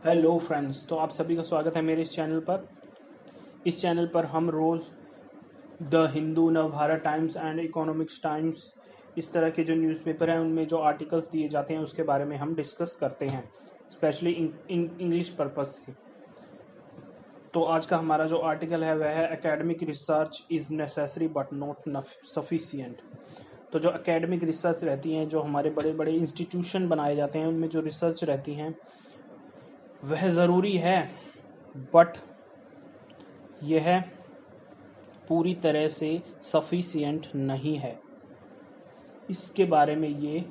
Hello friends, तो आप सभी का स्वागत है मेरे इस चैनल पर। इस चैनल पर हम रोज़ the Hindu, Navbharat Times and Economics Times, इस तरह के जो न्यूज़पेपर हैं उनमें जो आर्टिकल्स दिए जाते हैं उसके बारे में हम डिस्कस करते हैं, स्पेशली इंग्लिश पर्पस से। तो आज का हमारा जो आर्टिकल है वह है academic research is necessary but not sufficient. तो जो एकेडमिक रिसर्च रहती हैं, जो हमारे बड़े बड़े इंस्टीट्यूशन बनाए जाते हैं, उनमें जो रिसर्च रहती हैं वह ज़रूरी है, बट यह पूरी तरह से सफिशिएंट नहीं है। इसके बारे में ये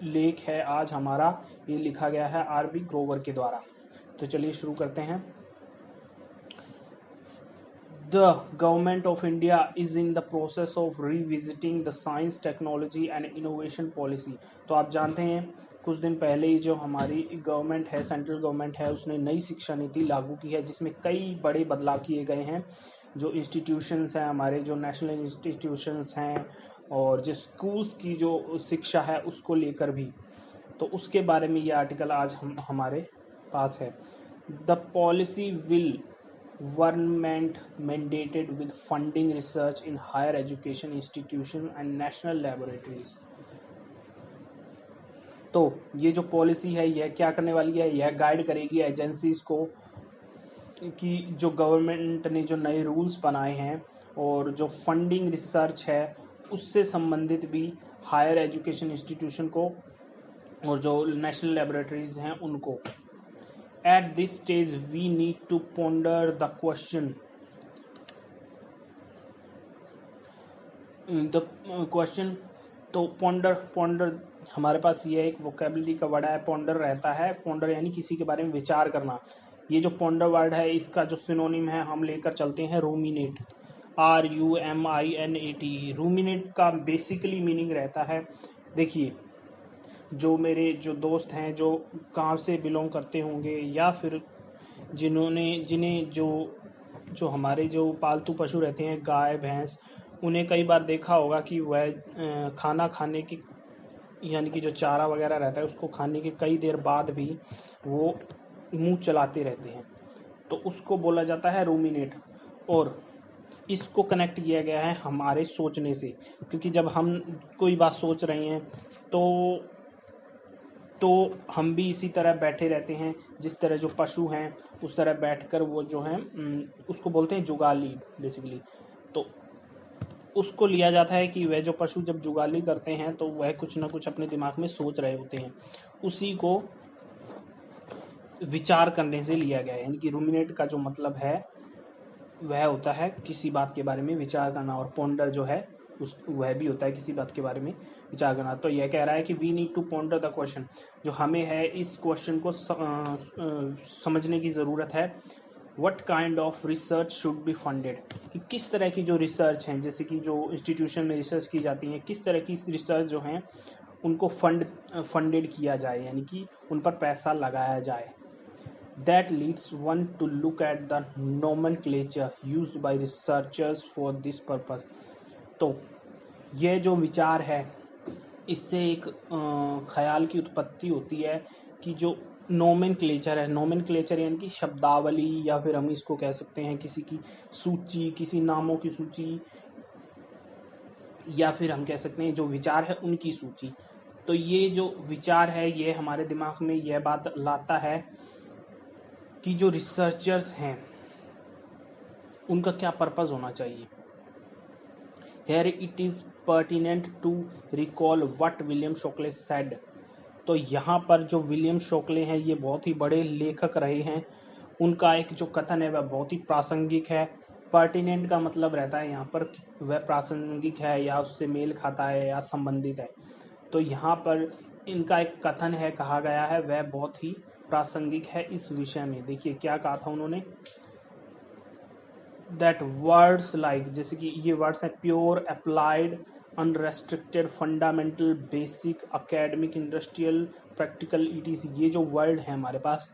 लेख है आज हमारा, ये लिखा गया है आर.बी. ग्रोवर के द्वारा। तो चलिए शुरू करते हैं। The government of India is in the process of revisiting the science, technology and innovation policy. तो आप जानते हैं कुछ दिन पहले ही जो हमारी गवर्नमेंट है, सेंट्रल गवर्नमेंट है, उसने नई शिक्षा नीति लागू की है जिसमें कई बड़े बदलाव किए गए हैं। जो इंस्टीट्यूशंस हैं हमारे, जो नेशनल इंस्टीट्यूशंस हैं और जो स्कूल्स की जो शिक्षा है उसको लेकर भी, तो उसके बारे में ये आर्टिकल आज हमारे पास है। The policy will government mandated with funding research in higher education institution and national laboratories। तो ये जो पॉलिसी है यह क्या करने वाली है, यह गाइड करेगी एजेंसीज को कि जो गवर्नमेंट ने जो नए रूल्स बनाए हैं और जो फंडिंग रिसर्च है उससे संबंधित भी हायर एजुकेशन इंस्टीट्यूशन को और जो नेशनल लेबोरेटरीज हैं उनको। At this stage we need to ponder the question तो पॉन्डर हमारे पास ये एक वोकेबलरी का वर्ड है, पॉन्डर रहता है। पॉन्डर यानी किसी के बारे में विचार करना। ये जो पॉन्डर वर्ड है इसका जो सिनोनिम है हम लेकर चलते हैं रूमिनेट, RUMINAT। रूमिनेट का बेसिकली मीनिंग रहता है, देखिए जो मेरे जो दोस्त हैं जो गांव से बिलोंग करते होंगे या फिर जिन्हें जो हमारे जो पालतू पशु रहते हैं, गाय भैंस, उन्हें कई बार देखा होगा कि वह खाना खाने की यानी कि जो चारा वगैरह रहता है उसको खाने के कई देर बाद भी वो मुंह चलाते रहते हैं, तो उसको बोला जाता है रूमिनेट। और इसको कनेक्ट किया गया है हमारे सोचने से, क्योंकि जब हम कोई बात सोच रहे हैं तो हम भी इसी तरह बैठे रहते हैं, जिस तरह जो पशु हैं उस तरह बैठकर वो जो है उसको बोलते हैं जुगाली बेसिकली। तो उसको लिया जाता है कि वह जो पशु जब जुगाली करते हैं तो वह कुछ ना कुछ अपने दिमाग में सोच रहे होते हैं, उसी को विचार करने से लिया गया है। यानी कि रूमिनेट का जो मतलब है वह होता है किसी बात के बारे में विचार करना, और पॉन्डर जो है वह भी होता है किसी बात के बारे में विचार करना। तो यह कह रहा है कि we need to ponder the question, जो हमें है इस क्वेश्चन को समझने की ज़रूरत है। What kind of research should be funded, कि किस तरह की जो रिसर्च हैं, जैसे कि जो इंस्टीट्यूशन में रिसर्च की जाती है, किस तरह की रिसर्च जो हैं उनको फंडेड किया जाए, यानी कि उन पर पैसा लगाया जाए। That leads one to look at the nomenclature used by researchers for this purpose। तो यह जो विचार है इससे एक ख्याल की उत्पत्ति होती है कि जो नोमेनक्लेचर है, नोमेनक्लेचर यानी कि शब्दावली, या फिर हम इसको कह सकते हैं किसी की सूची, किसी नामों की सूची, या फिर हम कह सकते हैं जो विचार है उनकी सूची। तो ये जो विचार है ये हमारे दिमाग में यह बात लाता है कि जो रिसर्चर्स हैं उनका क्या पर्पस होना चाहिए। Here it is pertinent to recall what William Shockley said। तो यहाँ पर जो विलियम शोकले हैं ये बहुत ही बड़े लेखक रहे हैं, उनका एक जो कथन है वह बहुत ही प्रासंगिक है। पर्टिनेंट का मतलब रहता है यहाँ पर वह प्रासंगिक है या उससे मेल खाता है या संबंधित है। तो यहाँ पर इनका एक कथन है, कहा गया है, वह बहुत ही प्रासंगिक है इस विषय में। देखिए क्या कहा था उन्होंने, दैट वर्ड्स लाइक, जैसे कि ये वर्ड्स हैं, pure, applied, unrestricted, fundamental, basic, academic, industrial, practical, ETC, ये जो वर्ड है हमारे पास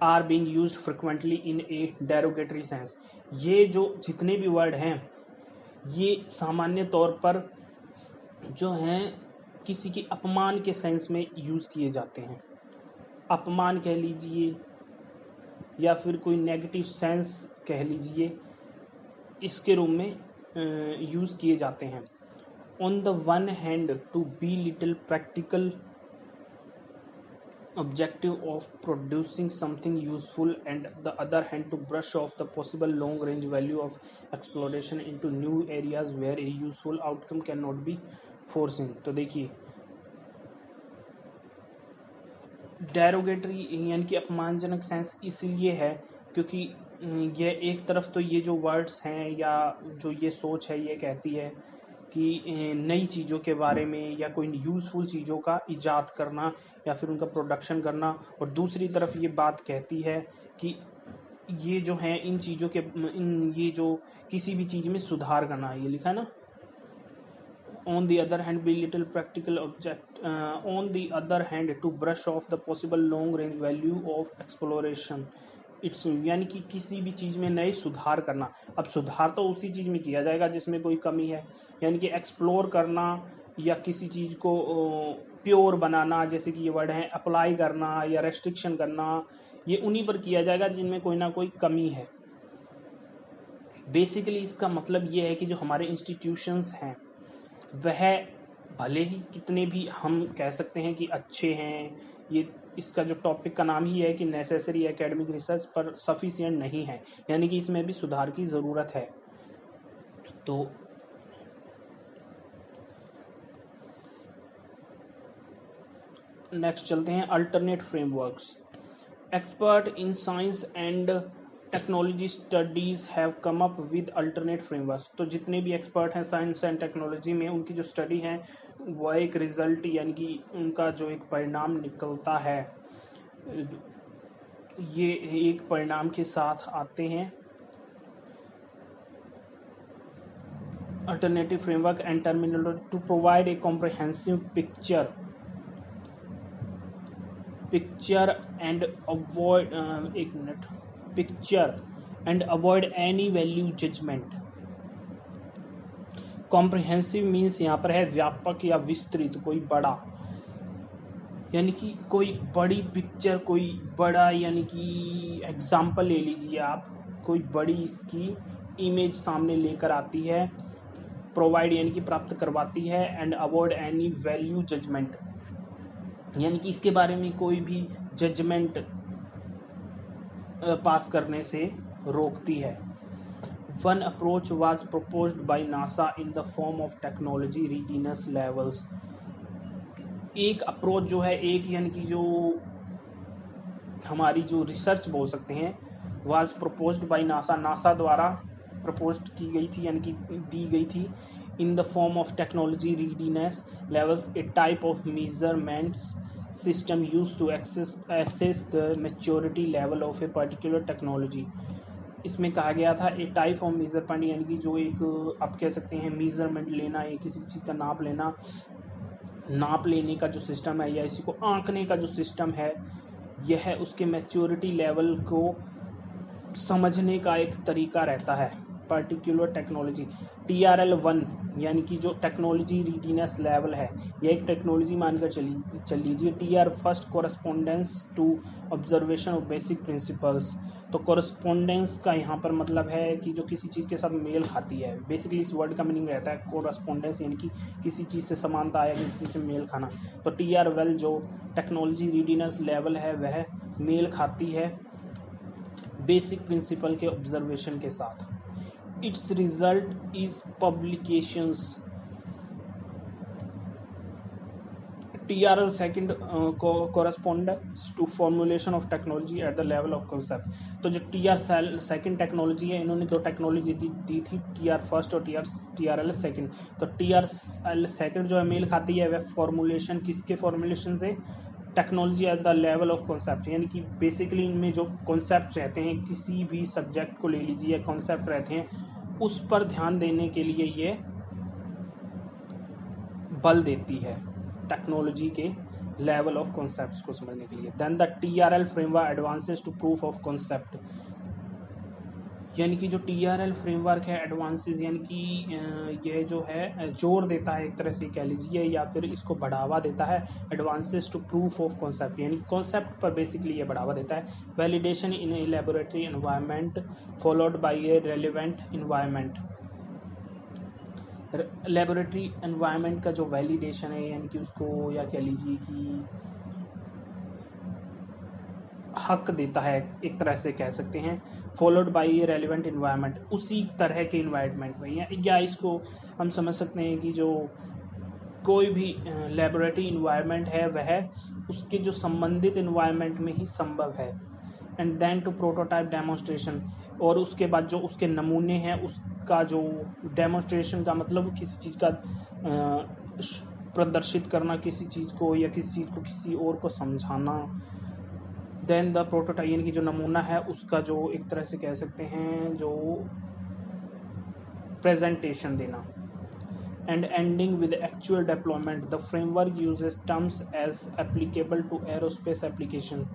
are being used frequently in a derogatory sense. ये जो जितने भी वर्ड हैं ये सामान्य तौर पर जो हैं किसी की अपमान के सेंस में यूज किए जाते हैं। अपमान कह लीजिए या फिर कोई नेगेटिव सेंस कह लीजिए, इसके रूप में यूज़ किए जाते हैं। On the one hand to be little practical objective of producing something useful, and the other hand to brush off the possible long range value of exploration into new areas where a useful outcome cannot be foreseen। तो देखिए derogatory यानी कि अपमानजनक sense इसलिए है क्योंकि ये एक तरफ तो ये जो वर्ड्स हैं या जो ये सोच है ये कहती है कि नई चीज़ों के बारे में या कोई यूज़फुल चीज़ों का इजाद करना या फिर उनका प्रोडक्शन करना, और दूसरी तरफ ये बात कहती है कि ये जो है इन चीज़ों के ये जो किसी भी चीज़ में सुधार करना, ये लिखा है ना, on the other hand be little practical object on the other hand to brush off the possible long range value of exploration it's, यानी कि किसी भी चीज़ में नए सुधार करना। अब सुधार तो उसी चीज़ में किया जाएगा जिसमें कोई कमी है, यानी कि एक्सप्लोर करना या किसी चीज़ को प्योर बनाना, जैसे कि ये वर्ड है अप्लाई करना या रेस्ट्रिक्शन करना, ये उन्हीं पर किया जाएगा जिनमें कोई ना कोई कमी है। बेसिकली इसका मतलब ये है कि जो हमारे इंस्टीट्यूशंस हैं वह भले ही कितने भी हम कह सकते हैं कि अच्छे हैं, ये इसका जो टॉपिक का नाम ही है कि नेसेसरी एकेडमिक रिसर्च, पर सफिशिएंट नहीं है, यानी कि इसमें भी सुधार की ज़रूरत है। तो नेक्स्ट चलते हैं alternate frameworks. Expert in science and technology studies have come up with alternate frameworks. तो जितने भी एक्सपर्ट हैं साइंस एंड टेक्नोलॉजी में, उनकी जो स्टडी है वह एक रिजल्ट यानी कि उनका जो एक परिणाम निकलता है, ये एक परिणाम के साथ आते हैं alternative framework and terminology to provide a comprehensive picture and avoid any value judgement. Comprehensive means यहाँ पर है व्यापक या विस्तृत, कोई बड़ा, यानी कि कोई बड़ी पिक्चर, कोई बड़ा, यानी कि एग्जाम्पल ले लीजिए आप, कोई बड़ी इसकी इमेज सामने लेकर आती है, प्रोवाइड यानी कि प्राप्त करवाती है, and avoid any value judgement, यानी कि इसके बारे में कोई भी जजमेंट पास करने से रोकती है। One approach was proposed by NASA in the form of technology readiness levels. एक अप्रोच जो है, एक यानी कि जो हमारी जो रिसर्च बोल सकते हैं, was proposed by NASA, NASA द्वारा प्रपोज की गई थी यानी कि दी गई थी, in the form of technology readiness levels, a type of measurements system used to assess the maturity level of a particular technology. इसमें कहा गया था ए टाइप ऑफ मेजरमेंट, यानी कि जो एक आप कह सकते हैं मेजरमेंट लेना, या किसी चीज़ का नाप लेना, नाप लेने का जो सिस्टम है या इसी को आंकने का जो सिस्टम है, यह उसके मैच्योरिटी लेवल को समझने का एक तरीका रहता है। पर्टिकुलर टेक्नोलॉजी TRL 1 यानी कि जो टेक्नोलॉजी रीडीनेस लेवल है, यह एक टेक्नोलॉजी मानकर चल लीजिए। TR first correspondence to observation of basic principles. तो कोरस्पोंडेंस का यहाँ पर मतलब है कि जो किसी चीज़ के साथ मेल खाती है। बेसिकली इस वर्ड का मीनिंग रहता है कोरस्पोंडेंस, यानी कि किसी चीज़ से समानता या किसी से मेल खाना। तो TR12 जो टेक्नोलॉजी रीडीनेस लेवल है वह मेल खाती है बेसिक प्रिंसिपल के ऑब्जर्वेशन के साथ। It's result is publications. TRL second corresponds to formulation of technology at the level of concept। तो जो TR सेकंड टेक्नोलॉजी है, इन्होंने दो टेक्नोलॉजी दी थी, TR फर्स्ट और TRL सेकंड। तो TRL सेकंड जो है मेल खाती है वह फॉर्मुलेशन, किसके फॉर्मुलेशन से, technology at the level of concept, यानी कि बेसिकली इनमें जो कॉन्सेप्ट रहते हैं, किसी भी सब्जेक्ट को ले लीजिए, कॉन्सेप्ट रहते हैं, उस पर ध्यान देने के लिए ये बल देती है टेक्नोलॉजी के लेवल ऑफ कॉन्सेप्ट्स को समझने के लिए। Then the TRL framework advances to proof of concept. यानी कि जो TRL फ्रेमवर्क है एडवांसेस, यानी कि ये जो है जोर देता है एक तरह से कह लीजिए, या फिर इसको बढ़ावा देता है advances to proof of concept, यानी कॉन्सेप्ट पर बेसिकली ये बढ़ावा देता है। Validation in a laboratory environment followed by a relevant environment. Laboratory environment का जो वैलिडेशन है, यानी कि उसको या कह लीजिए कि हक देता है एक तरह से कह सकते हैं, followed by a relevant environment, उसी तरह के इन्वायरमेंट में, या इसको हम समझ सकते हैं कि जो कोई भी लेबोरेटरी इन्वायरमेंट है वह उसके जो संबंधित इन्वायरमेंट में ही संभव है। And then to prototype demonstration, और उसके बाद जो उसके नमूने हैं उसका जो डेमोन्स्ट्रेशन का मतलब किसी चीज़ का प्रदर्शित करना, किसी चीज़ को या किसी चीज़ को किसी और को समझाना। देन द प्रोटोटाइप, यानी कि जो नमूना है उसका जो एक तरह से कह सकते हैं जो प्रेजेंटेशन देना। And ending with actual deployment, the framework uses terms as applicable to aerospace application,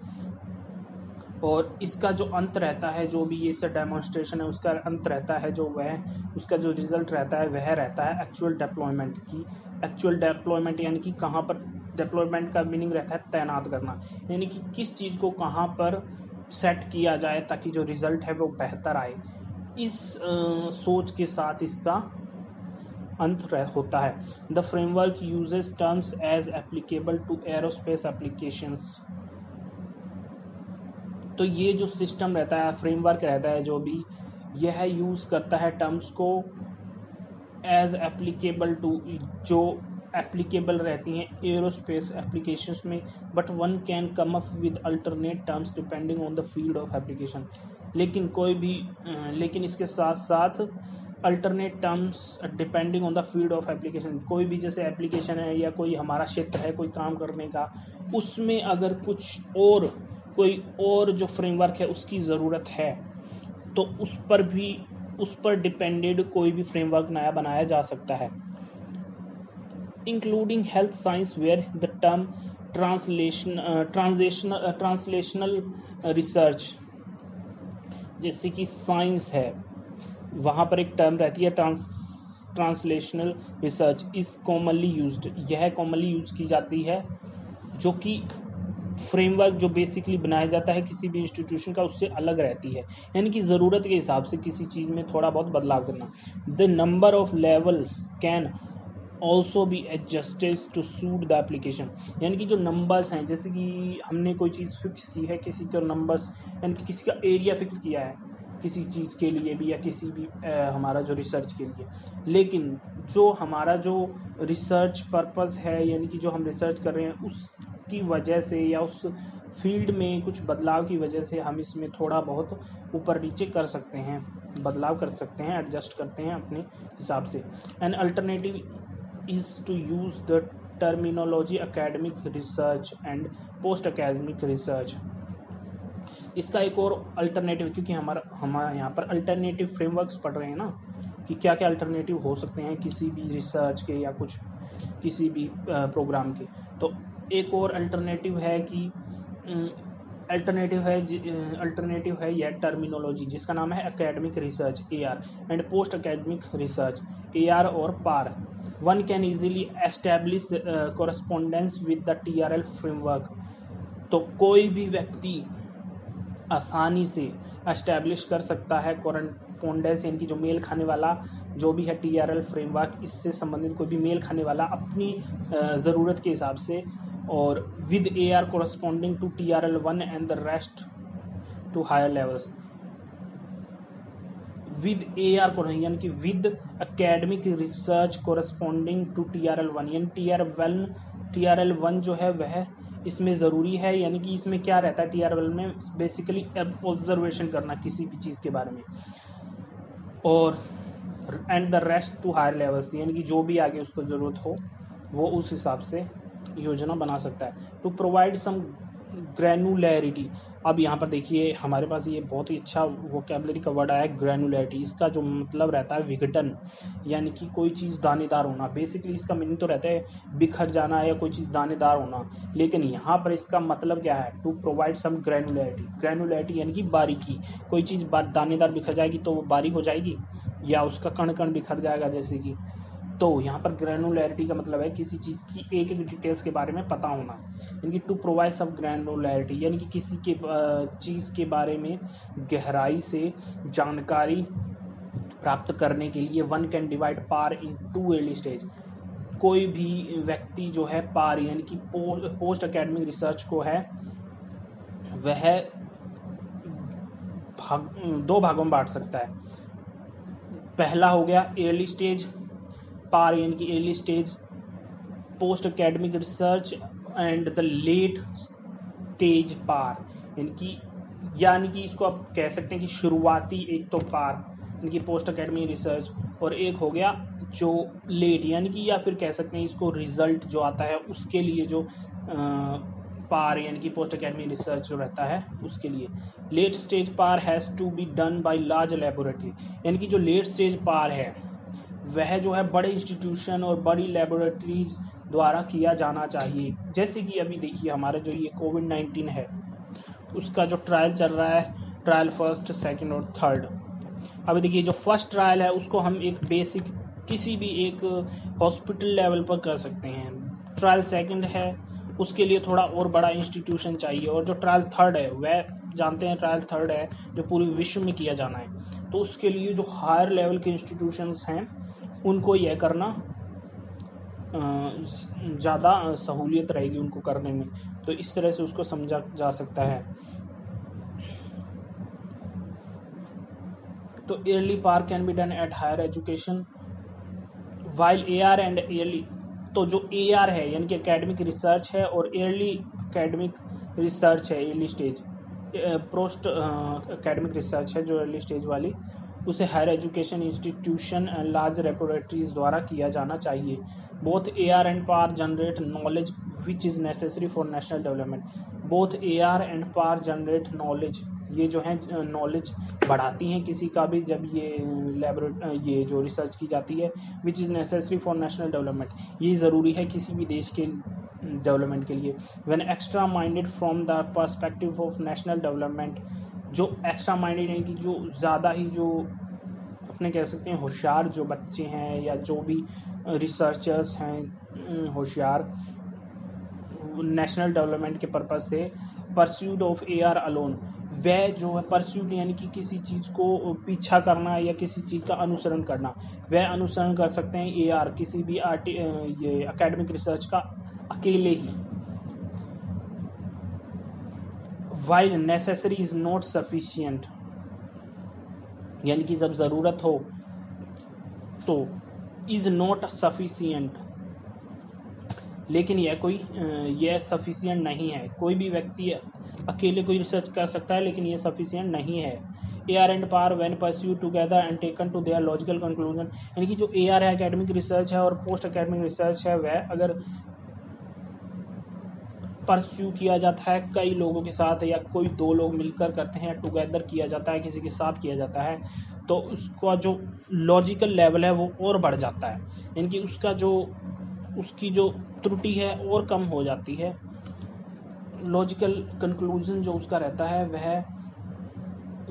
और इसका जो अंत रहता है, जो भी ये सब डेमोन्स्ट्रेशन है उसका अंत रहता है, जो वह उसका जो रिजल्ट रहता है वह रहता है एक्चुअल डिप्लॉयमेंट की। एक्चुअल डिप्लॉयमेंट यानी कि कहाँ पर, डिप्लॉयमेंट का मीनिंग रहता है तैनात करना, यानी कि किस चीज़ को कहाँ पर सेट किया जाए ताकि जो रिजल्ट है वो बेहतर आए। इस सोच के साथ इसका अंत होता है। The framework uses terms as applicable to aerospace applications, तो ये जो सिस्टम रहता है, फ्रेमवर्क रहता है जो भी, यह यूज़ करता है टर्म्स को एज एप्लीकेबल टू, जो एप्लीकेबल रहती हैं एरोस्पेस एप्लीकेशंस में, but one can come up with alternate terms depending on the field of application. लेकिन इसके साथ साथ alternate terms depending on the field of application, कोई भी जैसे एप्लीकेशन है या कोई हमारा क्षेत्र है कोई काम करने का, उसमें अगर कोई और जो फ्रेमवर्क है उसकी ज़रूरत है तो उस पर डिपेंडेड कोई भी फ्रेमवर्क नया बनाया जा सकता है। Including health science where the term translational research, जैसे कि साइंस है वहाँ पर एक टर्म रहती है translational research, is commonly used, यह कॉमनली यूज की जाती है, जो कि फ्रेमवर्क जो बेसिकली बनाया जाता है किसी भी इंस्टीट्यूशन का उससे अलग रहती है, यानी कि ज़रूरत के हिसाब से किसी चीज़ में थोड़ा बहुत बदलाव करना। The number of levels can also be adjusted to suit the application, यानी कि जो नंबर्स हैं, जैसे कि हमने कोई चीज़ फिक्स की है, किसी का नंबर्स यानी कि किसी का एरिया फिक्स किया है किसी चीज़ के लिए भी, या किसी भी हमारा जो रिसर्च के लिए, लेकिन जो हमारा जो रिसर्च पर्पस है, यानी कि जो हम रिसर्च कर रहे हैं उसकी वजह से या उस फील्ड में कुछ बदलाव की वजह से हम इसमें थोड़ा बहुत ऊपर नीचे कर सकते हैं, बदलाव कर सकते हैं, एडजस्ट करते हैं अपने हिसाब से। An alternative is to use the terminology academic research and post academic research. इसका एक और अल्टरनेटिव, क्योंकि हमारा यहाँ पर अल्टरनेटिव फ्रेमवर्क्स पढ़ रहे हैं ना कि क्या क्या अल्टरनेटिव हो सकते हैं किसी भी रिसर्च के या कुछ किसी भी प्रोग्राम के, तो एक और अल्टरनेटिव है यह टर्मिनोलॉजी, जिसका नाम है academic research AR and post academic research AR और PAR। One can easily establish correspondence with the TRL framework, तो कोई भी व्यक्ति आसानी से एस्टैब्लिश कर सकता है कोरेस्पोंडेंस, यानी कि जो मेल खाने वाला जो भी है TRL फ्रेमवर्क, इससे संबंधित कोई भी मेल खाने वाला अपनी ज़रूरत के हिसाब से, और with AR corresponding to TRL1 and the rest to higher levels. With AR को नहीं, यानी कि with academic research corresponding to TRL1, यानी TRL1 जो है वह इसमें ज़रूरी है, यानी कि इसमें क्या रहता है TRL में बेसिकली ऑब्जर्वेशन करना किसी भी चीज़ के बारे में, और and the rest to higher levels, यानी कि जो भी आगे उसको ज़रूरत हो वो उस हिसाब से योजना बना सकता है। टू प्रोवाइड सम ग्रैनुलैरिटी, अब यहाँ पर देखिए हमारे पास ये बहुत ही अच्छा वोकेबलरी का वर्ड आया है ग्रैनुलैरिटी। इसका जो मतलब रहता है विघटन, यानी कि कोई चीज़ दानेदार होना। बेसिकली इसका मीनिंग तो रहता है बिखर जाना या कोई चीज़ दानेदार होना, लेकिन यहाँ पर इसका मतलब क्या है, टू प्रोवाइड सम ग्रैनुलैरिटी। ग्रैनुलैरिटी यानी कि बारीकी। कोई चीज़ दानेदार बिखर जाएगी तो वो बारीक हो जाएगी, या उसका कण कण बिखर जाएगा जैसे कि। तो यहाँ पर ग्रैनुलैरिटी का मतलब है किसी चीज़ की एक एक डिटेल्स के बारे में पता होना, यानी कि टू प्रोवाइड सब ग्रैनुलैरिटी, यानी कि किसी के चीज़ के बारे में गहराई से जानकारी प्राप्त करने के लिए one can divide PAR into early stage. कोई भी व्यक्ति जो है पार यानी कि पोस्ट एकेडमिक रिसर्च को है वह दो भागों में बांट सकता है। पहला हो गया अर्ली स्टेज पार यानी कि early stage post academic research and the late stage PAR, यानी कि इसको आप कह सकते हैं कि शुरुआती एक तो पार यानी कि पोस्ट एकेडमिक रिसर्च, और एक हो गया जो लेट यानी कि, या फिर कह सकते हैं इसको रिजल्ट जो आता है उसके लिए जो पार यानी कि पोस्ट एकेडमिक रिसर्च जो रहता है उसके लिए। Late stage PAR has to be done by large laboratory, यानी कि जो लेट स्टेज पार है वह जो है बड़े इंस्टीट्यूशन और बड़ी लैबोरेटरीज द्वारा किया जाना चाहिए। जैसे कि अभी देखिए हमारा जो ये कोविड-19 है उसका जो ट्रायल चल रहा है, ट्रायल फर्स्ट, सेकंड और थर्ड। अभी देखिए जो फर्स्ट ट्रायल है उसको हम एक बेसिक किसी भी एक हॉस्पिटल लेवल पर कर सकते हैं। ट्रायल सेकंड है उसके लिए थोड़ा और बड़ा इंस्टीट्यूशन चाहिए, और जो ट्रायल थर्ड है वह जानते हैं ट्रायल थर्ड है जो पूरे विश्व में किया जाना है, तो उसके लिए जो हायर लेवल के इंस्टीट्यूशंस हैं उनको यह करना ज़्यादा सहूलियत रहेगी उनको करने में। तो इस तरह से उसको समझा जा सकता है। तो early PAR can be done at higher education while AR and early. तो जो AR है यानी कि एकेडमिक रिसर्च है, और अर्ली एकेडमिक रिसर्च है early stage, post academic research है जो अर्ली स्टेज वाली, उसे higher education institution and large laboratories द्वारा किया जाना चाहिए। Both AR and PAR generate knowledge which is necessary for national development. Both AR and PAR generate knowledge, ये जो है नॉलेज बढ़ाती हैं किसी का भी जब ये जो रिसर्च की जाती है, विच is necessary for national development, ये ज़रूरी है किसी भी देश के डेवलपमेंट के लिए। When extra minded from the perspective of national development, जो एक्स्ट्रा माइंडेड है कि जो ज़्यादा ही जो अपने कह सकते हैं होशियार जो बच्चे हैं या जो भी रिसर्चर्स हैं होशियार नेशनल डेवलपमेंट के पर्पज़ से, परस्यूट ऑफ AR अलोन, वह जो है परस्यूट यानी कि किसी चीज़ को पीछा करना या किसी चीज़ का अनुसरण करना, वह अनुसरण कर सकते हैं AR किसी भी ये एकेडमिक रिसर्च का अकेले ही। While necessary is not sufficient, यानी कि जब ज़रूरत हो तो इज नॉट सफिशिएंट, लेकिन यह सफिशिएंट नहीं है। कोई भी व्यक्ति अकेले कोई रिसर्च कर सकता है लेकिन ये सफिशिएंट नहीं है। AR and PAR when pursued together and taken to their logical conclusion, यानी कि जो AR है एकेडमिक रिसर्च है और पोस्ट एकेडमिक रिसर्च है, वह अगर परस्यू किया जाता है कई लोगों के साथ या कोई दो लोग मिलकर करते हैं, टुगेदर किया जाता है, किसी के साथ किया जाता है, तो उसका जो लॉजिकल लेवल है वो और बढ़ जाता है, यानी कि उसकी जो त्रुटि है और कम हो जाती है। लॉजिकल कंक्लूजन जो उसका रहता है, वह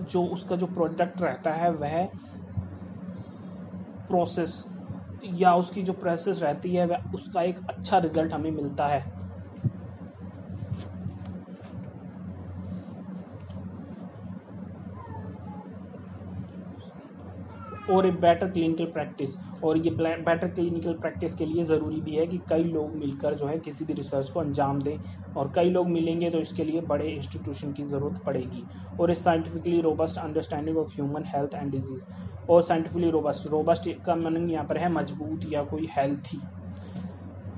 जो उसका जो प्रोडक्ट रहता है वह प्रोसेस या उसकी जो प्रोसेस रहती है वह उसका एक अच्छा रिजल्ट हमें मिलता है। और एक बेटर क्लिनिकल प्रैक्टिस, और ये बेटर क्लिनिकल प्रैक्टिस के लिए ज़रूरी भी है कि कई लोग मिलकर जो है किसी भी रिसर्च को अंजाम दें, और कई लोग मिलेंगे तो इसके लिए बड़े इंस्टीट्यूशन की ज़रूरत पड़ेगी। और इस scientifically robust understanding of human health and disease, और साइंटिफिकली रोबस्ट का मीनिंग यहाँ पर है मजबूत या कोई हेल्थी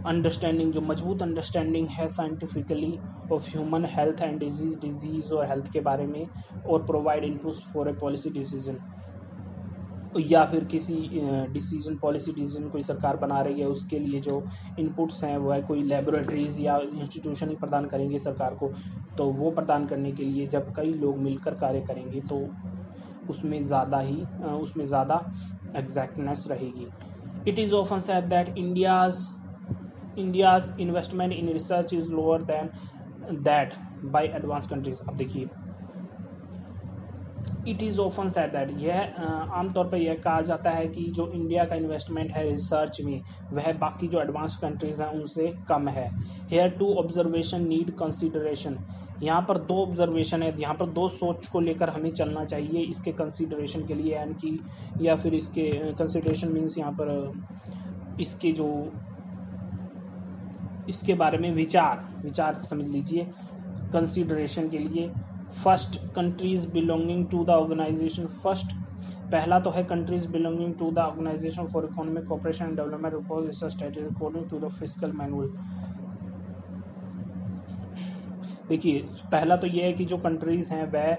अंडरस्टैंडिंग, जो मजबूत अंडरस्टैंडिंग है scientifically of human health and disease और हेल्थ के बारे में, और provide inputs for a policy decision. या फिर किसी डिसीजन, पॉलिसी डिसीजन कोई सरकार बना रही है, उसके लिए जो इनपुट्स हैं वो है कोई लेबोरेटरीज या इंस्टीट्यूशन ही प्रदान करेंगे सरकार को। तो वो प्रदान करने के लिए जब कई लोग मिलकर कार्य करेंगे तो उसमें ज़्यादा एग्जैक्टनेस रहेगी। It is often said that India's investment in research is lower than that bye advance countries. अब देखिए, it is often said that, यह आमतौर पर यह कहा जाता है कि जो इंडिया का इन्वेस्टमेंट है रिसर्च में वह बाकी जो एडवांस कंट्रीज हैं उनसे कम है। Here two observation need consideration, यहाँ पर दो ऑब्जर्वेशन है, यहाँ पर दो सोच को लेकर हमें चलना चाहिए इसके कंसिडरेशन के लिए, यानी कि या फिर इसके कंसिडरेशन मीन्स यहाँ पर इसके बारे में विचार समझ लीजिए कंसिडरेशन के लिए। First, countries belonging to the organisation. First, पहला तो है countries belonging to the organisation for economic cooperation and development research strategy according to the fiscal manual. देखिए, पहला तो ये है कि जो कंट्रीज हैं वह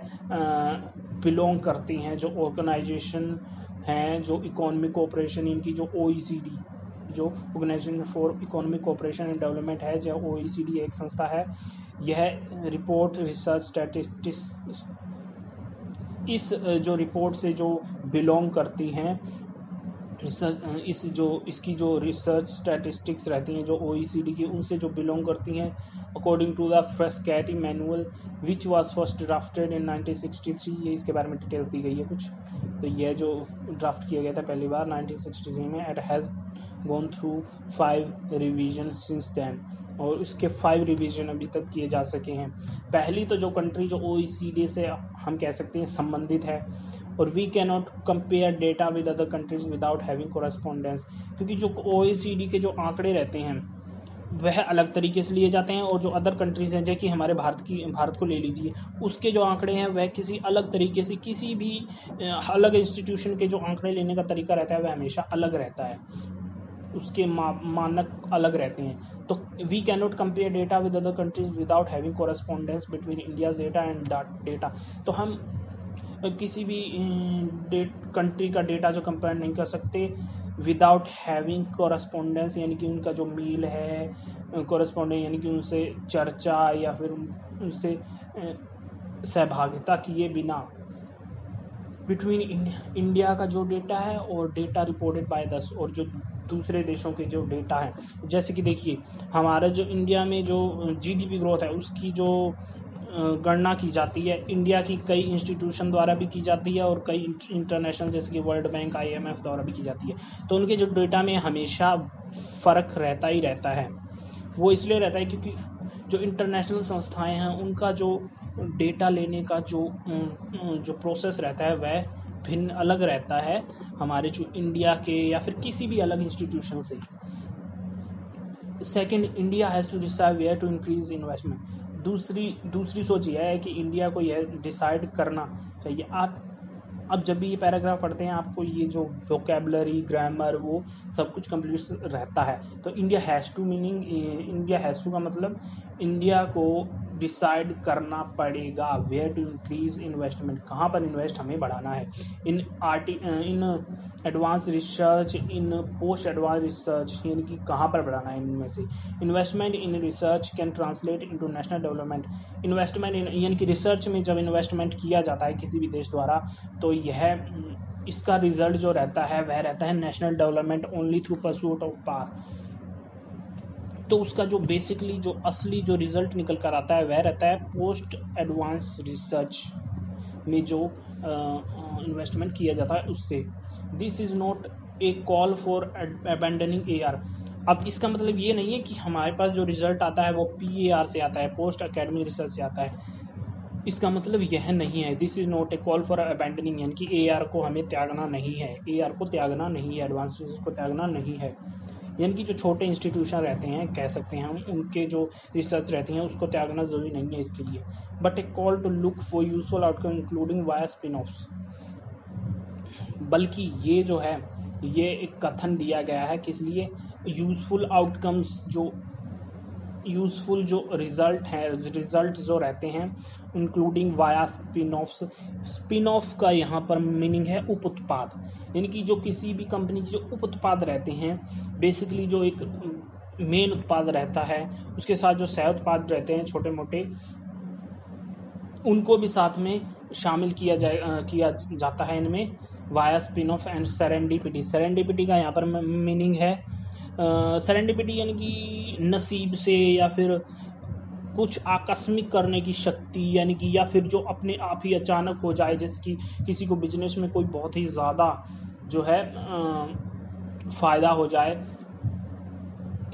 बिलोंग करती हैं, जो ऑर्गेनाइजेशन हैं, जो इकोनॉमिक कोऑपरेशन, इनकी जो OECD, जो organisation for economic cooperation and development है, जो OECD एक संस्था है, यह रिपोर्ट रिसर्च स्टैटिस्टिक्स, इस जो रिपोर्ट से जो बिलोंग करती हैं, इसकी जो रिसर्च स्टैटिस्टिक्स रहती हैं जो OECD की, उनसे जो बिलोंग करती हैं according to the Frascati manual which was first drafted in 1963। ये इसके बारे में डिटेल्स दी गई है कुछ। तो यह जो ड्राफ्ट किया गया था पहली बार 1963 में, it has gone through 5 revision since then, और इसके 5 रिवीजन अभी तक किए जा सके हैं। पहली तो जो कंट्री जो OECD से हम कह सकते हैं संबंधित है, और we cannot compare data with other countries without having correspondence, क्योंकि जो OECD के जो आंकड़े रहते हैं वह अलग तरीके से लिए जाते हैं, और जो अदर कंट्रीज हैं, जैसे कि हमारे भारत को ले लीजिए, उसके जो आंकड़े हैं वह किसी अलग तरीके से, किसी भी अलग इंस्टीट्यूशन के जो आंकड़े लेने का तरीका रहता है वह हमेशा अलग रहता है, उसके मानक अलग रहते हैं। तो we cannot compare data with other countries without having correspondence between India's data and data. तो हम किसी भी कंट्री का डेटा जो कंपेयर नहीं कर सकते विदाउट हैविंग कोरेस्पोंडेंस, यानी कि उनका जो मील है कोरेस्पोंडेंस, यानी कि उनसे चर्चा या फिर उनसे सहभागिता किए बिना, बिटवीन इंडिया का जो डेटा है और डेटा रिपोर्टेड बाय दस, और जो दूसरे देशों के जो डेटा है। जैसे कि देखिए, हमारा जो इंडिया में जो GDP ग्रोथ है उसकी जो गणना की जाती है इंडिया की कई इंस्टीट्यूशन द्वारा भी की जाती है, और कई इंटरनेशनल जैसे कि वर्ल्ड बैंक, IMF द्वारा भी की जाती है। तो उनके जो डेटा में हमेशा फ़र्क रहता ही रहता है। वो इसलिए रहता है क्योंकि जो इंटरनेशनल संस्थाएं हैं उनका जो डेटा लेने का जो प्रोसेस रहता है वह भिन्न अलग रहता है हमारे जो इंडिया के या फिर किसी भी अलग इंस्टीट्यूशन से। Second, India has to decide where to increase investment. दूसरी सोच यह है कि इंडिया को यह डिसाइड करना चाहिए। आप अब जब भी ये पैराग्राफ पढ़ते हैं आपको ये जो वोकेबलरी, ग्रामर, वो सब कुछ कंप्लीट रहता है। तो India has to meaning, India has to का मतलब इंडिया को डिसाइड करना पड़ेगा वेयर टू इंक्रीज इन्वेस्टमेंट, कहाँ पर इन्वेस्ट हमें बढ़ाना है, in advance research, in post advance research, यानी कि कहाँ पर बढ़ाना है इनमें से। Investment in research can translate into national development. Investment यानी कि रिसर्च में जब इन्वेस्टमेंट किया जाता है किसी भी देश द्वारा, तो यह इसका रिजल्ट जो रहता है वह रहता है national development only through pursuit of power. तो उसका जो बेसिकली जो असली जो रिजल्ट निकल कर आता है वह रहता है पोस्ट एडवांस रिसर्च में जो इन्वेस्टमेंट किया जाता है उससे। This is not a call for abandoning AR। अब इसका मतलब ये नहीं है कि हमारे पास जो रिजल्ट आता है वो PAR से आता है, पोस्ट एकेडमिक रिसर्च से आता है, इसका मतलब यह नहीं है। This is not a call for abandoning, यानी कि AR को हमें त्यागना नहीं है, AR को त्यागना नहीं है, एडवांस रिसर्च को त्यागना नहीं है। यानी कि जो छोटे इंस्टीट्यूशन रहते हैं कह सकते हैं हम, उनके जो रिसर्च रहती हैं उसको त्यागना ज़रूरी नहीं है इसके लिए। But a call to look for useful outcome including via spin offs, बल्कि ये जो है ये एक कथन दिया गया है किस लिए, यूजफुल आउटकम्स, जो यूजफुल जो रिजल्ट जो रहते हैं including via spin offs. Spin off का यहाँ पर मीनिंग है उप उत्पाद, यानी कि जो किसी भी कंपनी के जो उप उत्पाद रहते हैं, बेसिकली जो एक मेन उत्पाद रहता है, उसके साथ जो सह उत्पाद रहते हैं छोटे मोटे, उनको भी साथ में शामिल किया जाता है इनमें via spin off and serendipity. Serendipity का यहाँ पर मीनिंग है, सेरेंडिपिटी यानी कि नसीब से या फिर कुछ आकस्मिक करने की शक्ति, यानी कि या फिर जो अपने आप ही अचानक हो जाए, जैसे कि किसी को बिजनेस में कोई बहुत ही ज़्यादा जो है फायदा हो जाए,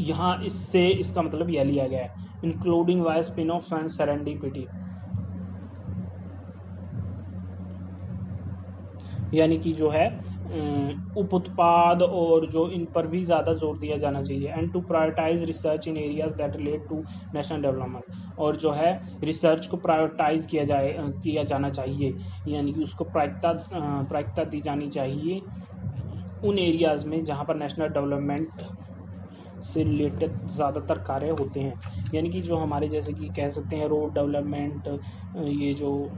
यहाँ इससे इसका मतलब यह लिया गया है, including via spin off and serendipity. यानी कि जो है उप उत्पाद और जो इन पर भी ज़्यादा जोर दिया जाना चाहिए। And to prioritise research in areas that relate to national development, और जो है रिसर्च को प्रायोरिटाइज किया जाना चाहिए, यानी कि उसको प्रायिकता दी जानी चाहिए उन एरियाज में जहाँ पर नेशनल डेवलपमेंट से रिलेटेड ज़्यादातर कार्य होते हैं। यानी कि जो हमारे जैसे कि कह सकते हैं रोड डेवलपमेंट, ये जो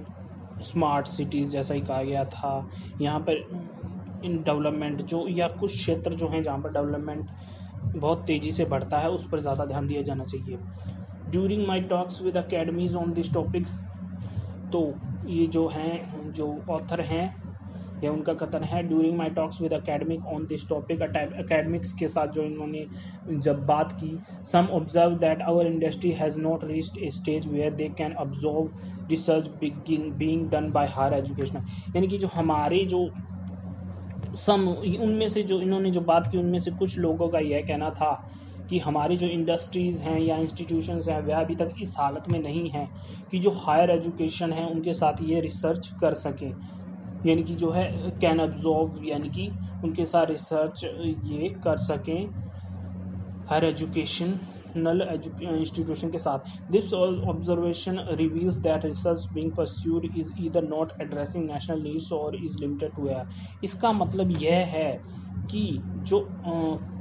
स्मार्ट सिटीज़ जैसा ही कहा गया था, यहाँ पर इन डेवलपमेंट जो या कुछ क्षेत्र जो हैं जहाँ पर डेवलपमेंट बहुत तेज़ी से बढ़ता है, उस पर ज़्यादा ध्यान दिया जाना चाहिए। During my talks with academies on this topic, तो ये जो हैं जो ऑथर हैं या उनका कथन है, during my talks with academic on this topic, academics के साथ जो इन्होंने जब बात की, some observe that our industry has not reached a stage where they can observe research being done by higher education. यानी कि जो हमारे जो उनमें से जो इन्होंने जो बात की, उनमें से कुछ लोगों का यह कहना था कि हमारी जो इंडस्ट्रीज़ हैं या इंस्टीट्यूशंस हैं, वह अभी तक इस हालत में नहीं हैं कि जो हायर एजुकेशन है उनके साथ ये रिसर्च कर सकें, यानी कि जो है कैन ऑब्जर्व, यानी कि उनके साथ रिसर्च ये कर सकें हायर एजुकेशनल इंस्टीट्यूशन के साथ। This observation reveals that research being pursued is either not addressing national needs और इज लिमिटेड टू एयर। इसका मतलब यह है कि जो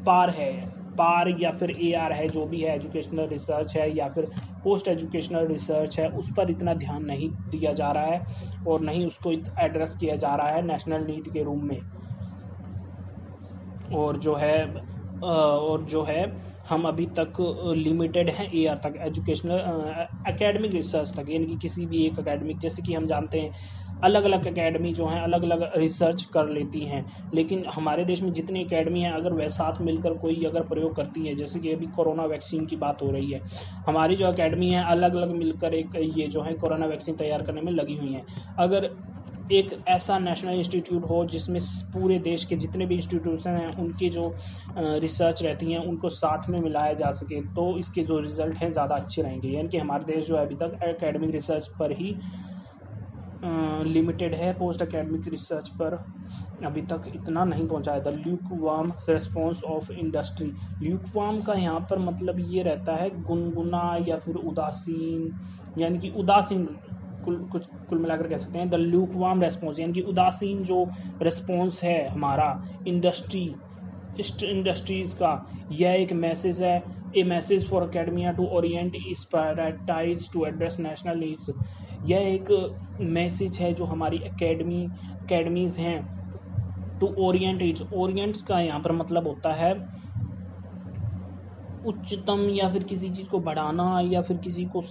पार या फिर AR है, जो भी है एजुकेशनल रिसर्च है या फिर पोस्ट एजुकेशनल रिसर्च है, उस पर इतना ध्यान नहीं दिया जा रहा है और नहीं उसको एड्रेस किया जा रहा है नेशनल नीड के रूप में। और जो है हम अभी तक लिमिटेड हैं AR तक, एजुकेशनल एकेडमिक रिसर्च तक, यानी कि किसी भी एक एकेडमिक, जैसे कि हम जानते हैं अलग अलग एकेडमी जो हैं अलग अलग रिसर्च कर लेती हैं, लेकिन हमारे देश में जितनी एकेडमी हैं अगर वह साथ मिलकर कोई अगर प्रयोग करती है, जैसे कि अभी कोरोना वैक्सीन की बात हो रही है, हमारी जो एकेडमी है अलग अलग मिलकर एक ये जो है कोरोना वैक्सीन तैयार करने में लगी हुई हैं। अगर एक ऐसा नेशनल इंस्टीट्यूट हो जिसमें पूरे देश के जितने भी इंस्टीट्यूशन हैं उनकी जो रिसर्च रहती हैं उनको साथ में मिलाया जा सके, तो इसके जो रिजल्ट हैं ज़्यादा अच्छे रहेंगे। यानी कि हमारा देश जो है अभी तक एकेडमिक रिसर्च पर ही लिमिटेड है, पोस्ट एकेडमिक रिसर्च पर अभी तक इतना नहीं पहुंचा है। The lukewarm response of industry, lukewarm का यहाँ पर मतलब ये रहता है गुनगुना या फिर उदासीन, यानी कि उदासीन कुल मिलाकर कह सकते हैं। द ल्यूकवार्म रेस्पॉन्स यानी कि उदासीन जो रेस्पॉन्स है हमारा इंडस्ट्रीज का, यह एक मैसेज है, a message for academia to orient is prioritise to address national needs. यह एक मैसेज है जो हमारी एकेडमीज हैं टू ओरिएंट का यहाँ पर मतलब होता है उच्चतम या फिर किसी चीज़ को बढ़ाना या फिर किसी को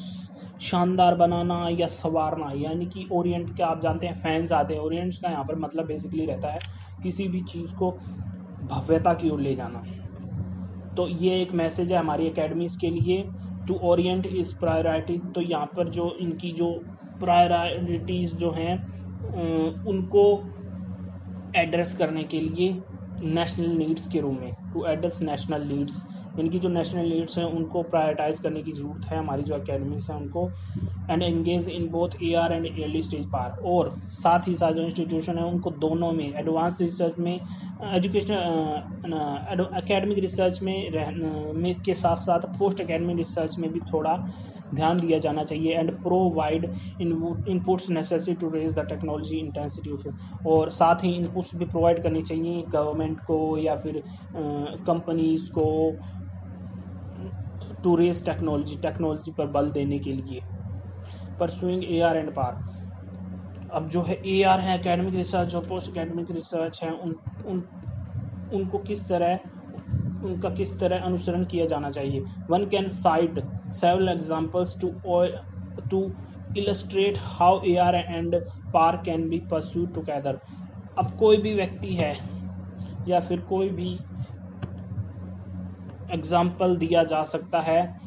शानदार बनाना या संवारना। यानी कि ओरिएंट का आप जानते हैं फैंस आते हैं, ओरिएंट्स का यहाँ पर मतलब बेसिकली रहता है किसी भी चीज़ को भव्यता की ओर ले जाना। तो ये एक मैसेज है हमारी एकेडमीज के लिए, टू ओरिएंट इज प्रायोरिटी। तो यहाँ पर जो इनकी जो प्रायोरिटीज़ जो हैं उनको एड्रेस करने के लिए नेशनल नीड्स के रूप में, टू एड्रेस नेशनल नीड्स, यानी कि जो नेशनल नीड्स हैं उनको प्रायोरिटाइज करने की ज़रूरत है हमारी जो एकेडमीज हैं उनको। And engage in both AR and early stage PAR, और साथ ही साथ जो इंस्टीट्यूशन है उनको दोनों में, एडवांस रिसर्च में, एजुकेशनल एकेडमिक रिसर्च में के साथ साथ पोस्ट एकेडमिक रिसर्च में भी थोड़ा ध्यान दिया जाना चाहिए। And provide inputs necessary to raise the technology intensity of, और साथ ही इनपुट्स भी प्रोवाइड करनी चाहिए गवर्नमेंट को या फिर कंपनीज को, टू रेज टेक्नोलॉजी पर बल देने के लिए। परसुइंग AR एंड पार, अब जो है AR है, एकेडमिक रिसर्च और पोस्ट एकेडमिक रिसर्च है, उनको उनका किस तरह अनुसरण किया जाना चाहिए। One can cite several examples to illustrate how AR and PAR can be pursued together. अब कोई भी व्यक्ति है या फिर कोई भी एग्जाम्पल दिया जा सकता है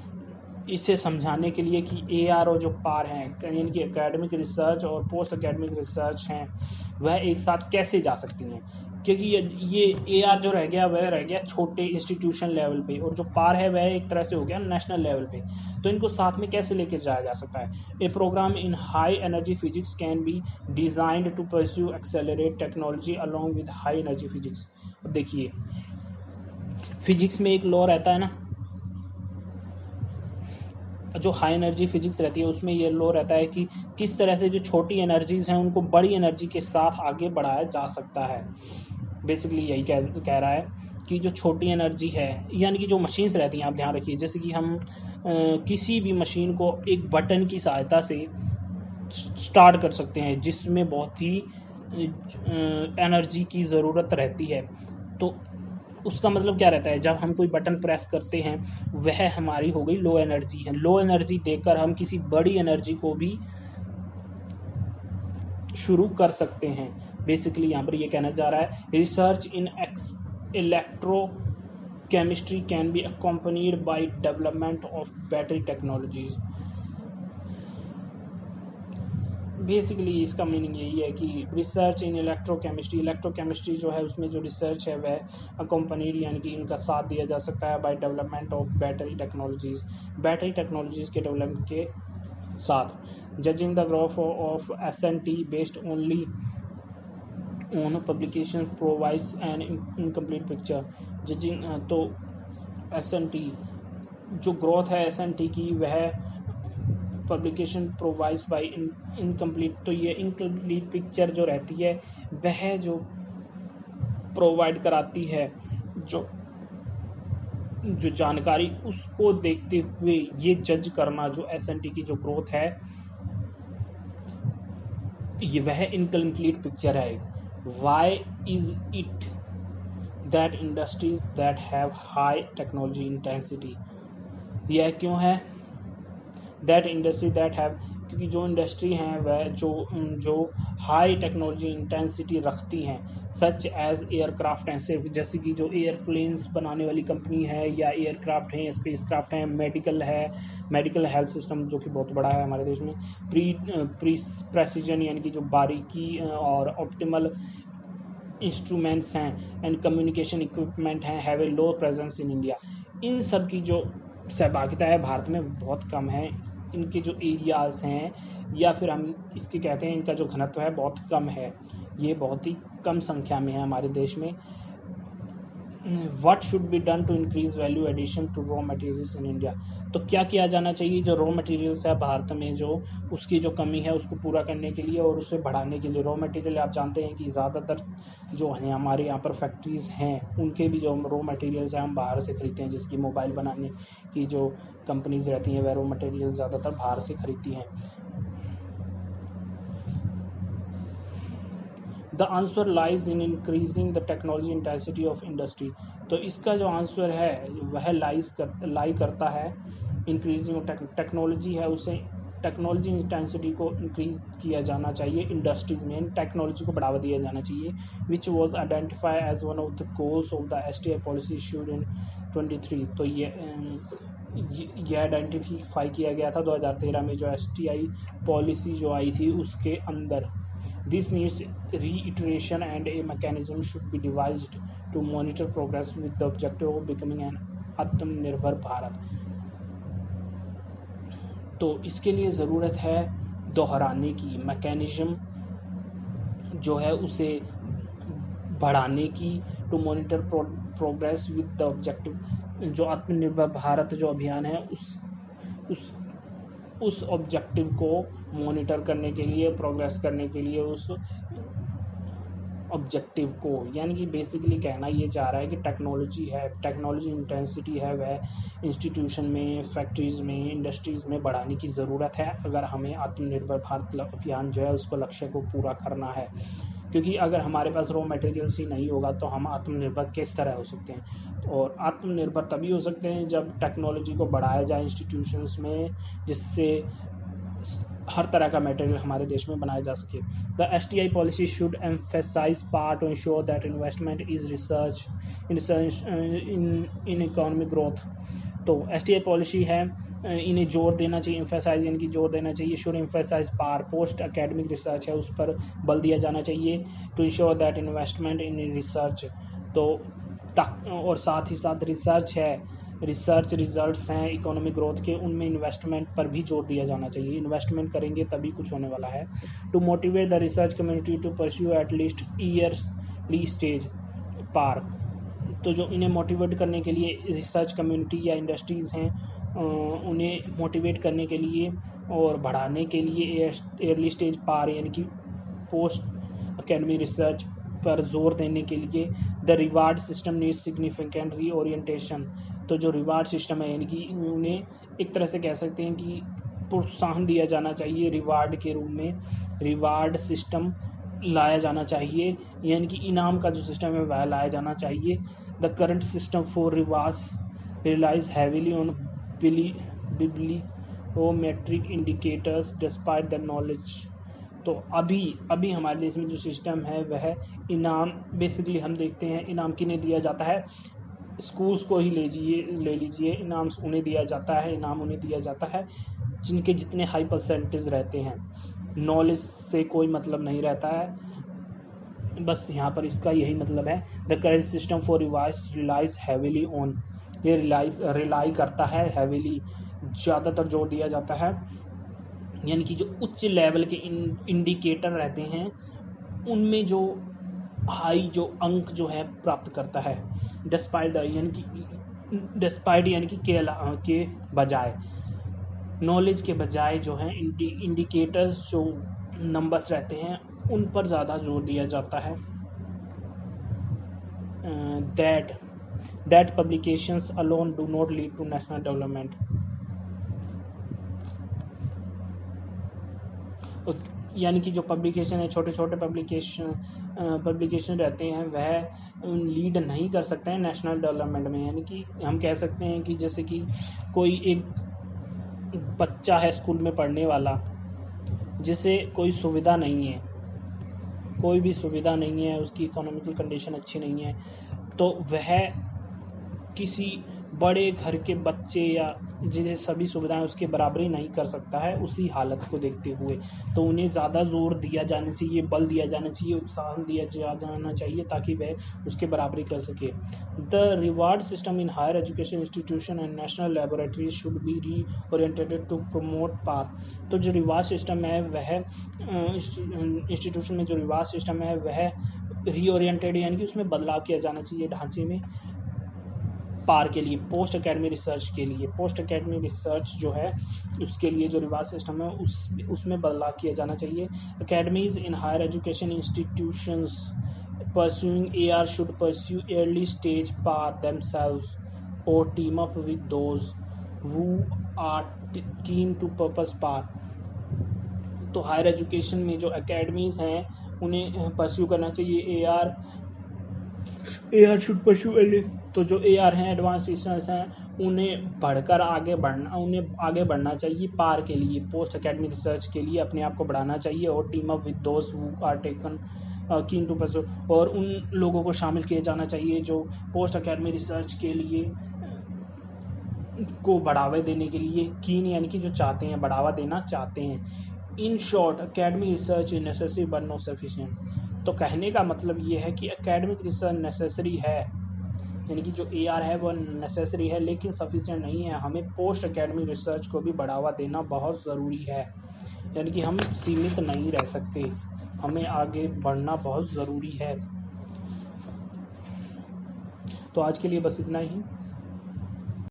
इसे समझाने के लिए कि AR और जो PAR हैं, यानी कि एकेडमिक रिसर्च और पोस्ट एकेडमिक रिसर्च हैं, वह एक साथ कैसे जा सकती हैं। क्योंकि ये AR जो रह गया वह रह गया छोटे इंस्टीट्यूशन लेवल पे, और जो PAR है वह एक तरह से हो गया नेशनल लेवल पे। तो इनको साथ में कैसे लेकर जाया जा सकता है। A programme in high energy physics can be designed to pursue accelerate technology along with high energy physics. अब देखिए, फिजिक्स में एक लॉ रहता है ना, जो हाई एनर्जी फिजिक्स रहती है उसमें ये लॉ रहता है कि किस तरह से जो छोटी एनर्जीज हैं उनको बड़ी एनर्जी के साथ आगे बढ़ाया जा सकता है। बेसिकली यही कह रहा है कि जो छोटी एनर्जी है, यानी कि जो मशीन्स रहती हैं, आप ध्यान रखिए, जैसे कि हम किसी भी मशीन को एक बटन की सहायता से स्टार्ट कर सकते हैं जिसमें बहुत ही एनर्जी की ज़रूरत रहती है। तो उसका मतलब क्या रहता है, जब हम कोई बटन प्रेस करते हैं वह हमारी हो गई लो एनर्जी है। लो एनर्जी देकर हम किसी बड़ी एनर्जी को भी शुरू कर सकते हैं। बेसिकली यहाँ पर ये कहना चाह रहा है, research in electrochemistry can be accompanied by development of battery technologies. Basically इसका मीनिंग यही है कि रिसर्च इन इलेक्ट्रोकेमिस्ट्री जो है उसमें जो रिसर्च है वह अकम्पनीड यानी कि इनका साथ दिया जा सकता है by development of battery technologies के डेवलपमेंट के साथ। Judging the growth of SNT based only on publication provides N incomplete picture. Judging तो SNT जो ग्रोथ है SNT की वह पब्लिकेशन प्रोवाइड्स बाय इनकम्प्लीट, तो ये इनकम्प्लीट पिक्चर जो रहती है वह जो प्रोवाइड कराती है जो जानकारी, उसको देखते हुए ये जज करना जो SNT की जो ग्रोथ है ये वह इनकम्प्लीट पिक्चर है। Why is it that industries that have high technology intensity, यह क्यों है दैट इंडस्ट्री दैट हैव, क्योंकि जो इंडस्ट्री हैं वह जो हाई टेक्नोलॉजी इंटेंसिटी रखती हैं, सच एज एयरक्राफ्ट हैं, जैसे कि जो एयरप्लेन्स बनाने वाली कंपनी है या एयरक्राफ्ट हैं, स्पेस क्राफ्ट हैं, मेडिकल हेल्थ सिस्टम जो कि बहुत बड़ा है हमारे देश में, प्रेसिजन यानी कि जो बारीकी और ऑप्टिमल इंस्ट्रूमेंट्स हैं, एंड कम्युनिकेशन इक्विपमेंट हैं, have a low presence in India. इन सब की जो सहभागिता है भारत में बहुत कम है। इनके जो एरियाज़ हैं या फिर हम इसके कहते हैं इनका जो घनत्व है बहुत कम है, ये बहुत ही कम संख्या में है हमारे देश में। What should be done to increase value addition to raw materials in India, तो क्या किया जाना चाहिए जो रॉ मटेरियल्स है भारत में जो उसकी जो कमी है उसको पूरा करने के लिए और उसे बढ़ाने के लिए। रॉ मटेरियल आप जानते हैं कि ज़्यादातर जो है हमारे यहाँ पर फैक्ट्रीज़ हैं उनके भी जो रॉ मटेरियल्स हैं हम बाहर से खरीदते हैं, जिसकी मोबाइल बनाने की जो कंपनीज रहती हैं वह रॉ मटेरियल ज़्यादातर बाहर से खरीदती हैं। The answer lies in increasing the technology intensity of industry, तो इसका जो आंसर है वह लाई करता है इंक्रीजिंग टेक्नोलॉजी है, उसे टेक्नोलॉजी इंटेंसिटी को इंक्रीज किया जाना चाहिए इंडस्ट्रीज में, टेक्नोलॉजी को बढ़ावा दिया जाना चाहिए, which was identify as one of the goals of the STI policy issued in 23। तो ये आइडेंटिफाई किया गया था 2013 में जो STI पॉलिसी जो आई थी उसके अंदर। This needs reiteration and a mechanism should be devised to monitor progress with the objective of becoming an आत्मनिर्भर भारत। तो इसके लिए ज़रूरत है दोहराने की, मैकेनिज्म जो है उसे बढ़ाने की, to monitor progress with the objective, जो आत्मनिर्भर भारत जो अभियान है उस ऑब्जेक्टिव को मॉनिटर करने के लिए, प्रोग्रेस करने के लिए, ऑब्जेक्टिव को, यानी कि बेसिकली कहना ये चाह रहा है कि टेक्नोलॉजी है, टेक्नोलॉजी इंटेंसिटी है, वह इंस्टीट्यूशन में, फैक्ट्रीज़ में, इंडस्ट्रीज़ में बढ़ाने की ज़रूरत है अगर हमें आत्मनिर्भर भारत अभियान जो है उसको लक्ष्य को पूरा करना है। क्योंकि अगर हमारे पास रॉ मटेरियल्स ही नहीं होगा तो हम आत्मनिर्भर किस तरह हो सकते हैं, और आत्मनिर्भर तभी हो सकते हैं जब टेक्नोलॉजी को बढ़ाया जाए इंस्टीट्यूशंस में, जिससे हर तरह का मटेरियल हमारे देश में बनाया जा सके। The STI policy should emphasise part to ensure that investment is research in economic growth. तो STI पॉलिसी है, इन्हें जोर देना चाहिए, एम्फेसाइज यानी कि जोर देना चाहिए, should emphasize par post academic research है उस पर बल दिया जाना चाहिए, to ensure that investment in research. तो और साथ ही साथ रिसर्च है, रिसर्च रिजल्ट्स हैं इकोनॉमिक ग्रोथ के, उनमें इन्वेस्टमेंट पर भी जोर दिया जाना चाहिए। इन्वेस्टमेंट करेंगे तभी कुछ होने वाला है। To motivate the research community to pursue at least early stage PAR. तो जो इन्हें मोटिवेट करने के लिए रिसर्च कम्युनिटी या इंडस्ट्रीज़ हैं, उन्हें मोटिवेट करने के लिए और बढ़ाने के लिए एयरली स्टेज पार यानी कि पोस्ट एकेडमिक रिसर्च पर जोर देने के लिए the reward system needs significant reorientation. तो जो रिवार्ड सिस्टम है, यानी कि उन्हें एक तरह से कह सकते हैं कि प्रोत्साहन दिया जाना चाहिए, रिवार्ड के रूप में रिवार्ड सिस्टम लाया जाना चाहिए, यानी कि इनाम का जो सिस्टम है वह लाया जाना चाहिए। The current system for rewards relies heavily on bibliometric indicators despite the knowledge. तो अभी हमारे देश में जो सिस्टम है वह इनाम, बेसिकली हम देखते हैं इनाम किन्हें दिया जाता है, स्कूल्स को ही ले लीजिए, इनाम उन्हें दिया जाता है, इनाम उन्हें दिया जाता है जिनके जितने हाई परसेंटेज रहते हैं। नॉलेज से कोई मतलब नहीं रहता है, बस यहाँ पर इसका यही मतलब है। The current system for relies heavily on, ये रिलाई करता है हैवीली, ज़्यादातर जोर दिया जाता है, यानी कि जो उच्च लेवल के इंडिकेटर रहते हैं उनमें जो हाई जो अंक जो है प्राप्त करता है। डिस्पाइट यानी कि के बजाय, नॉलेज के बजाय जो है इंडिकेटर्स जो नंबर्स रहते हैं उन पर ज़्यादा जोर दिया जाता है। That publications alone do not lead to national development. यानी कि जो पब्लिकेशन है, छोटे छोटे पब्लिकेशन रहते हैं, वह लीड नहीं कर सकते हैं नेशनल डेवलपमेंट में। यानी कि हम कह सकते हैं कि जैसे कि कोई एक बच्चा है स्कूल में पढ़ने वाला, जिसे कोई सुविधा नहीं है, कोई भी सुविधा नहीं है, उसकी इकोनॉमिकल कंडीशन अच्छी नहीं है, तो वह किसी बड़े घर के बच्चे या जिन्हें सभी सुविधाएं उसके बराबरी नहीं कर सकता है, उसी हालत को देखते हुए तो उन्हें ज़्यादा जोर दिया जाना चाहिए, बल दिया जाना चाहिए, उत्साह दिया जाना चाहिए ताकि वह उसके बराबरी कर सके। The reward system in higher education institution and national laboratories should be reoriented to promote PAR. तो जो रिवार्ड सिस्टम है वह इंस्टीट्यूशन में जो रिवार्ड सिस्टम है वह रीओरिएंटेड यानी कि उसमें बदलाव किया जाना चाहिए ढांचे में, पार के लिए, पोस्ट एकेडमी रिसर्च के लिए। पोस्ट एकेडमी रिसर्च जो है उसके लिए जो रिवार्ड सिस्टम है उसमें बदलाव किया जाना चाहिए। Academies in higher education institutions pursuing AR should pursue early stage par themselves or team up with those who are keen to purpose par। तो हायर एजुकेशन में जो एकेडमीज हैं उन्हें परस्यू करना चाहिए AR शुड परस्यू early। तो जो AR हैं, एडवांस टीचर्स हैं, उन्हें आगे बढ़ना चाहिए पार के लिए, पोस्ट एकेडमी रिसर्च के लिए अपने आप को बढ़ाना चाहिए, और टीम अप विद दोस्त who are taken keen to pursue, और उन लोगों को शामिल किया जाना चाहिए जो पोस्ट एकेडमी रिसर्च के लिए को बढ़ावा देने के लिए कीन यानी कि जो चाहते हैं, बढ़ावा देना चाहते हैं। In short academic research is necessary but not sufficient. तो कहने का मतलब ये है कि एकेडमिक रिसर्च नेसेसरी है, यानी कि जो AR है वो नेसेसरी है, लेकिन सफिशिएंट नहीं है। हमें पोस्ट एकेडमिक रिसर्च को भी बढ़ावा देना बहुत ज़रूरी है, यानी कि हम सीमित नहीं रह सकते, हमें आगे बढ़ना बहुत ज़रूरी है। तो आज के लिए बस इतना ही।